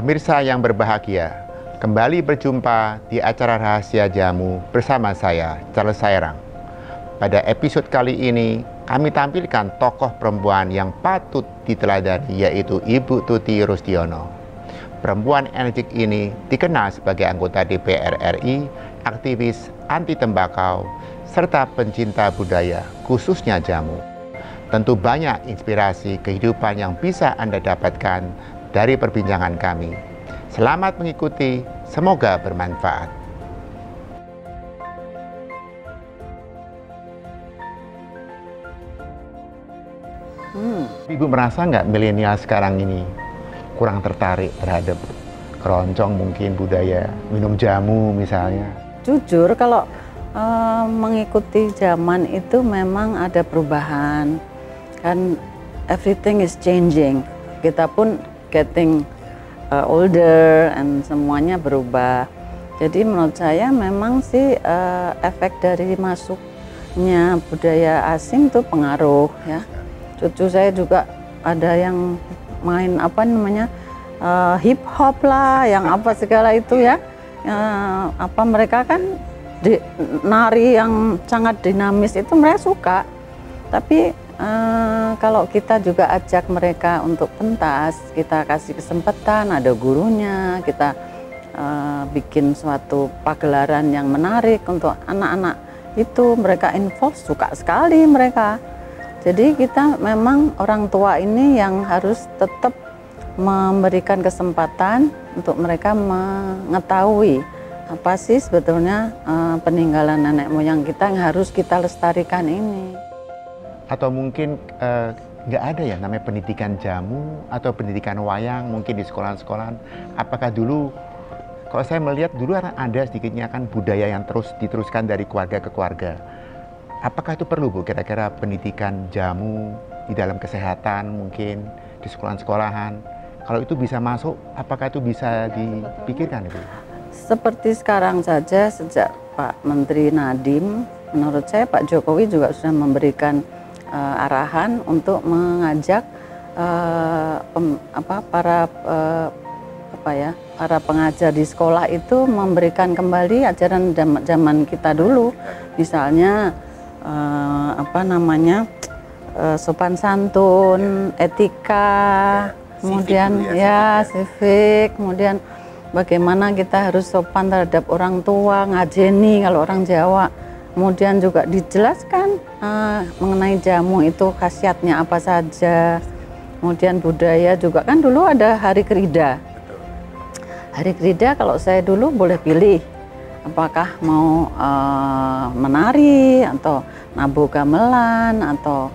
Pemirsa yang berbahagia, kembali berjumpa di acara Rahasia Jamu bersama saya, Charles Saerang. Pada episode kali ini, kami tampilkan tokoh perempuan yang patut diteladani, yaitu Ibu Tuti Rustiono. Perempuan energik ini dikenal sebagai anggota DPR RI, aktivis anti tembakau, serta pencinta budaya, khususnya jamu. Tentu banyak inspirasi kehidupan yang bisa Anda dapatkan dari perbincangan kami. Selamat mengikuti, semoga bermanfaat. Ibu merasa nggak milenial sekarang ini kurang tertarik terhadap keroncong, mungkin budaya minum jamu misalnya? Jujur kalau mengikuti zaman itu memang ada perubahan, kan everything is changing. Kita pun getting older and semuanya berubah. Jadi menurut saya memang sih efek dari masuknya budaya asing itu pengaruh ya. Cucu saya juga ada yang main apa namanya hip hop lah, yang apa segala itu ya. Mereka kan nari yang sangat dinamis itu mereka suka. Tapi kalau kita juga ajak mereka untuk pentas, kita kasih kesempatan, ada gurunya, kita bikin suatu pagelaran yang menarik untuk anak-anak itu, mereka involve, suka sekali mereka. Jadi kita memang orang tua ini yang harus tetap memberikan kesempatan untuk mereka mengetahui apa sih sebetulnya peninggalan nenek moyang kita yang harus kita lestarikan ini. Atau mungkin nggak ada ya namanya pendidikan jamu atau pendidikan wayang mungkin di sekolah-sekolahan. Apakah dulu, kalau saya melihat dulu ada sedikitnya kan budaya yang terus diteruskan dari keluarga ke keluarga. Apakah itu perlu Bu kira-kira pendidikan jamu di dalam kesehatan mungkin di sekolahan-sekolahan? Kalau itu bisa masuk, apakah itu bisa dipikirkan Ibu? Seperti sekarang saja sejak Pak Menteri Nadiem, menurut saya Pak Jokowi juga sudah memberikan arahan untuk mengajak para pengajar di sekolah itu memberikan kembali ajaran zaman kita dulu, misalnya sopan santun, etika, kemudian civic, kemudian bagaimana kita harus sopan terhadap orang tua, ngajeni kalau orang Jawa. Kemudian juga dijelaskan mengenai jamu itu khasiatnya apa saja. Kemudian budaya juga, kan dulu ada Hari Krida. Hari Krida kalau saya dulu boleh pilih apakah mau menari atau nabuh gamelan atau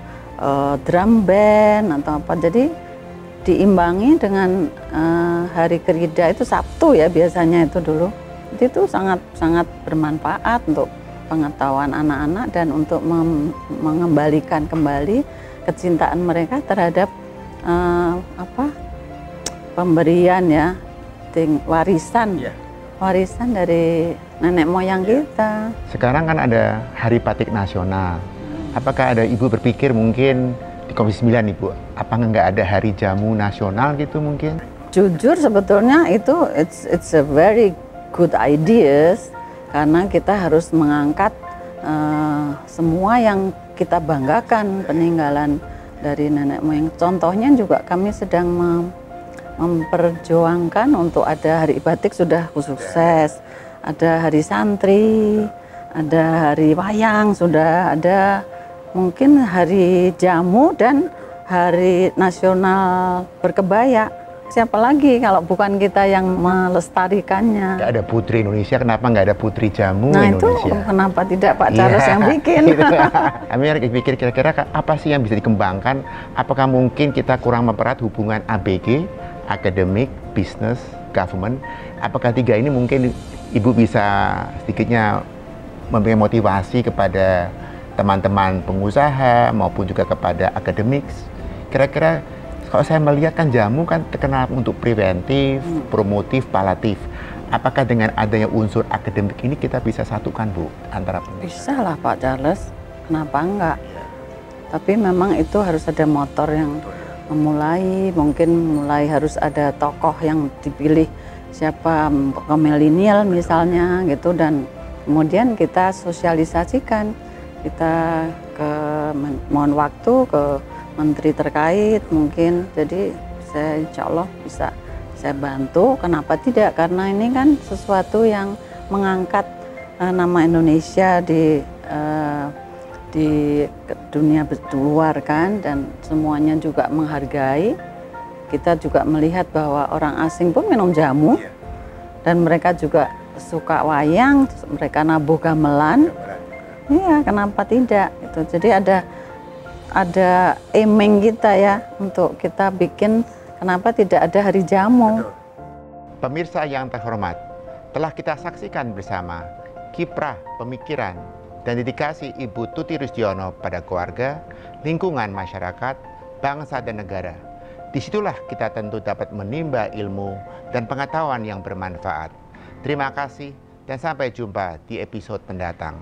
drum band atau apa. Jadi diimbangi dengan Hari Krida itu Sabtu ya biasanya itu dulu. Itu sangat bermanfaat untuk pengetahuan anak-anak dan untuk mengembalikan kembali kecintaan mereka terhadap pemberian ya, warisan dari nenek moyang kita. Sekarang kan ada Hari Batik Nasional. Apakah ada Ibu berpikir mungkin di Komisi 9 Ibu, apa nggak ada Hari Jamu Nasional gitu mungkin? Jujur sebetulnya itu it's a very good ideas. Karena kita harus mengangkat semua yang kita banggakan peninggalan dari nenek moyang. Contohnya juga kami sedang memperjuangkan untuk ada Hari Batik sudah sukses, ada Hari Santri, ada Hari Wayang, sudah ada mungkin Hari Jamu dan Hari Nasional Berkebaya. Siapa lagi kalau bukan kita yang melestarikannya? Nggak ada Putri Indonesia, kenapa nggak ada Putri Jamu Indonesia? Itu kenapa tidak Pak Charles yang bikin? Kami pikir kira-kira apa sih yang bisa dikembangkan? Apakah mungkin kita kurang mempererat hubungan ABG, akademik, business, government? Apakah tiga ini mungkin Ibu bisa sedikitnya memberikan motivasi kepada teman-teman pengusaha maupun juga kepada akademik? Kira-kira kalau saya melihat kan jamu kan terkenal untuk preventif, promotif, palatif. Apakah dengan adanya unsur akademik ini kita bisa satukan Bu antara pengusaha? Bisa lah Pak Charles, kenapa enggak? Tapi memang itu harus ada motor yang memulai, mungkin mulai harus ada tokoh yang dipilih siapa ke milenial misalnya gitu, dan kemudian kita sosialisasikan, kita mohon waktu ke menteri terkait mungkin. Jadi saya insya Allah bisa saya bantu, kenapa tidak, karena ini kan sesuatu yang mengangkat nama Indonesia di dunia luar kan, dan semuanya juga menghargai. Kita juga melihat bahwa orang asing pun minum jamu, dan mereka juga suka wayang, mereka nabuh gamelan. Iya, kenapa tidak? Itu jadi ada aiming kita ya untuk kita bikin, kenapa tidak ada hari jamu. Pemirsa yang terhormat, telah kita saksikan bersama kiprah pemikiran dan dedikasi Ibu Tuti Rustiono pada keluarga, lingkungan masyarakat, bangsa dan negara. Disitulah kita tentu dapat menimba ilmu dan pengetahuan yang bermanfaat. Terima kasih dan sampai jumpa di episode mendatang.